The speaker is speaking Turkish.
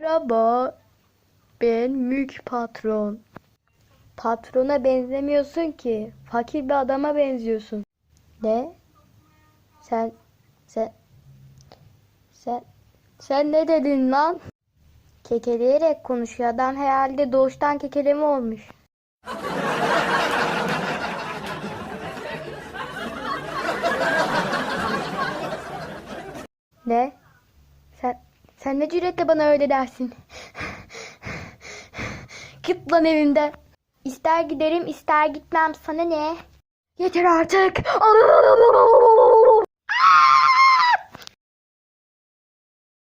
Merhaba, ben Mülk Patron. Patrona benzemiyorsun ki. Fakir bir adama benziyorsun. Ne? Sen, sen, sen, sen ne dedin lan? Kekeleyerek konuşuyor. Adam herhalde doğuştan kekeleme olmuş. Ne? Sen ne cüretle bana öyle dersin? Git lan evimden. İster giderim ister gitmem, sana ne? Yeter artık.